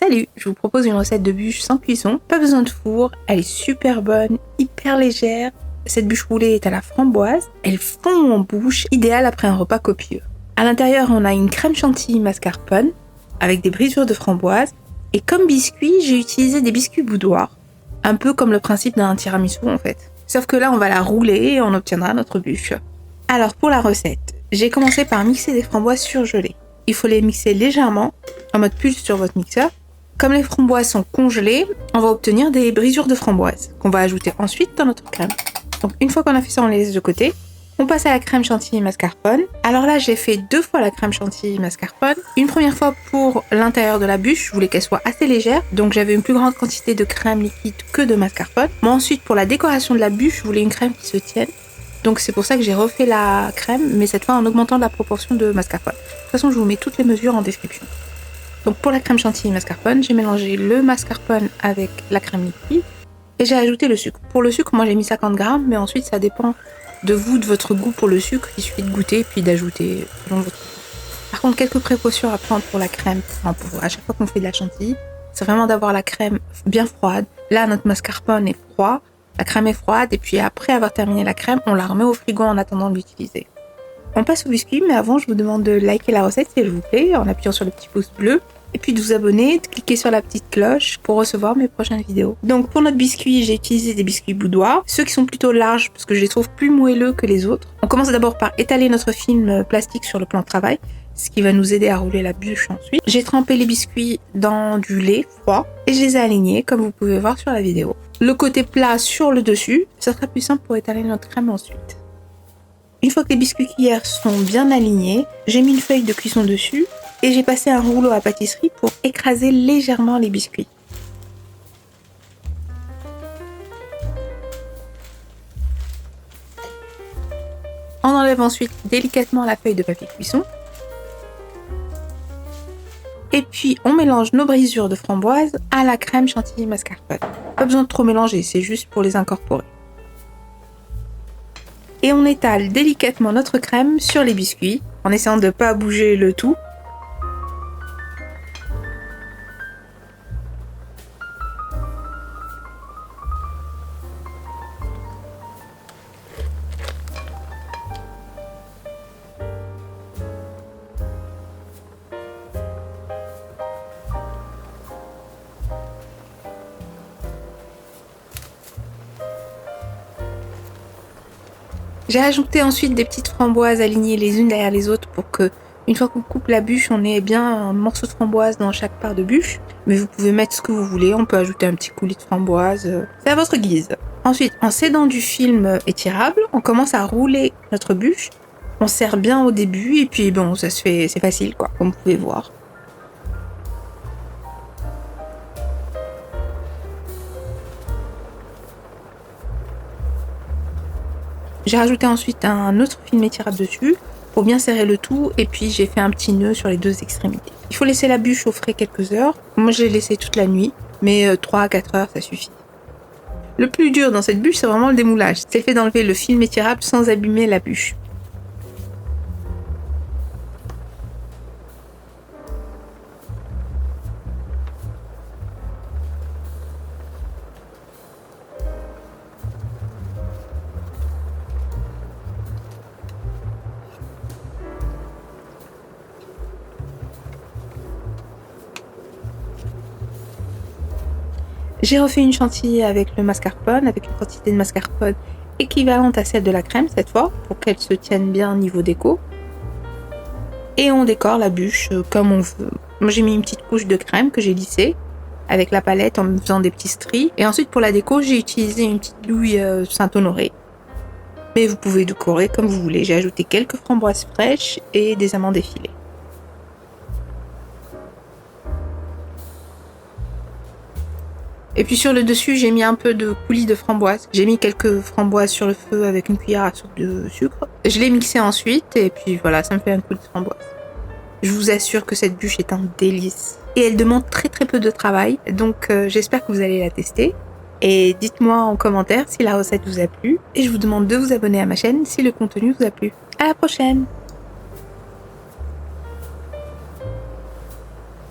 Salut, je vous propose une recette de bûche sans cuisson, pas besoin de four, elle est super bonne, hyper légère. Cette bûche roulée est à la framboise, elle fond en bouche, idéale après un repas copieux. À l'intérieur, on a une crème chantilly mascarpone avec des brisures de framboise. Et comme biscuit, j'ai utilisé des biscuits boudoir, un peu comme le principe d'un tiramisu en fait. Sauf que là, on va la rouler et on obtiendra notre bûche. Alors pour la recette, j'ai commencé par mixer des framboises surgelées. Il faut les mixer légèrement, en mode pulse sur votre mixeur. Comme les framboises sont congelées, on va obtenir des brisures de framboises qu'on va ajouter ensuite dans notre crème. Donc une fois qu'on a fait ça, on les laisse de côté. On passe à la crème chantilly mascarpone. Alors là, j'ai fait 2 fois la crème chantilly mascarpone. Une première fois pour l'intérieur de la bûche, je voulais qu'elle soit assez légère, donc j'avais une plus grande quantité de crème liquide que de mascarpone. Mais ensuite, pour la décoration de la bûche, je voulais une crème qui se tienne. Donc c'est pour ça que j'ai refait la crème, mais cette fois en augmentant la proportion de mascarpone. De toute façon, je vous mets toutes les mesures en description. Donc pour la crème chantilly mascarpone, j'ai mélangé le mascarpone avec la crème liquide et j'ai ajouté le sucre. Pour le sucre, moi j'ai mis 50 grammes, mais ensuite ça dépend de vous, de votre goût pour le sucre. Il suffit de goûter puis d'ajouter selon votre goût. Par contre, quelques précautions à prendre pour la crème, à chaque fois qu'on fait de la chantilly, c'est vraiment d'avoir la crème bien froide. Là, notre mascarpone est froid, la crème est froide, et puis après avoir terminé la crème, on la remet au frigo en attendant de l'utiliser. On passe au biscuit, mais avant, je vous demande de liker la recette s'il vous plaît, en appuyant sur le petit pouce bleu. Et puis de vous abonner, de cliquer sur la petite cloche pour recevoir mes prochaines vidéos. Donc pour notre biscuit, j'ai utilisé des biscuits boudoir, ceux qui sont plutôt larges parce que je les trouve plus moelleux que les autres. On commence d'abord par étaler notre film plastique sur le plan de travail, ce qui va nous aider à rouler la bûche ensuite. J'ai trempé les biscuits dans du lait froid et je les ai alignés comme vous pouvez voir sur la vidéo. Le côté plat sur le dessus, ça sera plus simple pour étaler notre crème ensuite. Une fois que les biscuits cuillères sont bien alignés, j'ai mis une feuille de cuisson dessus et j'ai passé un rouleau à pâtisserie pour écraser légèrement les biscuits. On enlève ensuite délicatement la feuille de papier cuisson. Et puis on mélange nos brisures de framboise à la crème chantilly mascarpone. Pas besoin de trop mélanger, c'est juste pour les incorporer. Et on étale délicatement notre crème sur les biscuits, en essayant de ne pas bouger le tout. J'ai ajouté ensuite des petites framboises alignées les unes derrière les autres pour que, une fois qu'on coupe la bûche, on ait bien un morceau de framboise dans chaque part de bûche. Mais vous pouvez mettre ce que vous voulez, on peut ajouter un petit coulis de framboise, c'est à votre guise. Ensuite, en s'aidant du film étirable, on commence à rouler notre bûche. On serre bien au début et puis bon, ça se fait, c'est facile quoi, comme vous pouvez voir. J'ai rajouté ensuite un autre film étirable dessus pour bien serrer le tout et puis j'ai fait un petit nœud sur les 2 extrémités. Il faut laisser la bûche au frais quelques heures. Moi je l'ai laissée toute la nuit, mais 3 à 4 heures ça suffit. Le plus dur dans cette bûche, c'est vraiment le démoulage. C'est le fait d'enlever le film étirable sans abîmer la bûche. J'ai refait une chantilly avec le mascarpone, avec une quantité de mascarpone équivalente à celle de la crème cette fois, pour qu'elle se tienne bien au niveau déco. Et on décore la bûche comme on veut. Moi j'ai mis une petite couche de crème que j'ai lissée avec la palette en faisant des petits stries. Et ensuite pour la déco, j'ai utilisé une petite douille Saint-Honoré. Mais vous pouvez décorer comme vous voulez. J'ai ajouté quelques framboises fraîches et des amandes effilées. Et puis sur le dessus, j'ai mis un peu de coulis de framboise. J'ai mis quelques framboises sur le feu avec une cuillère à soupe de sucre. Je l'ai mixé ensuite et puis voilà, ça me fait un coulis de framboise. Je vous assure que cette bûche est un délice. Et elle demande très très peu de travail, donc j'espère que vous allez la tester. Et dites-moi en commentaire si la recette vous a plu. Et je vous demande de vous abonner à ma chaîne si le contenu vous a plu. À la prochaine!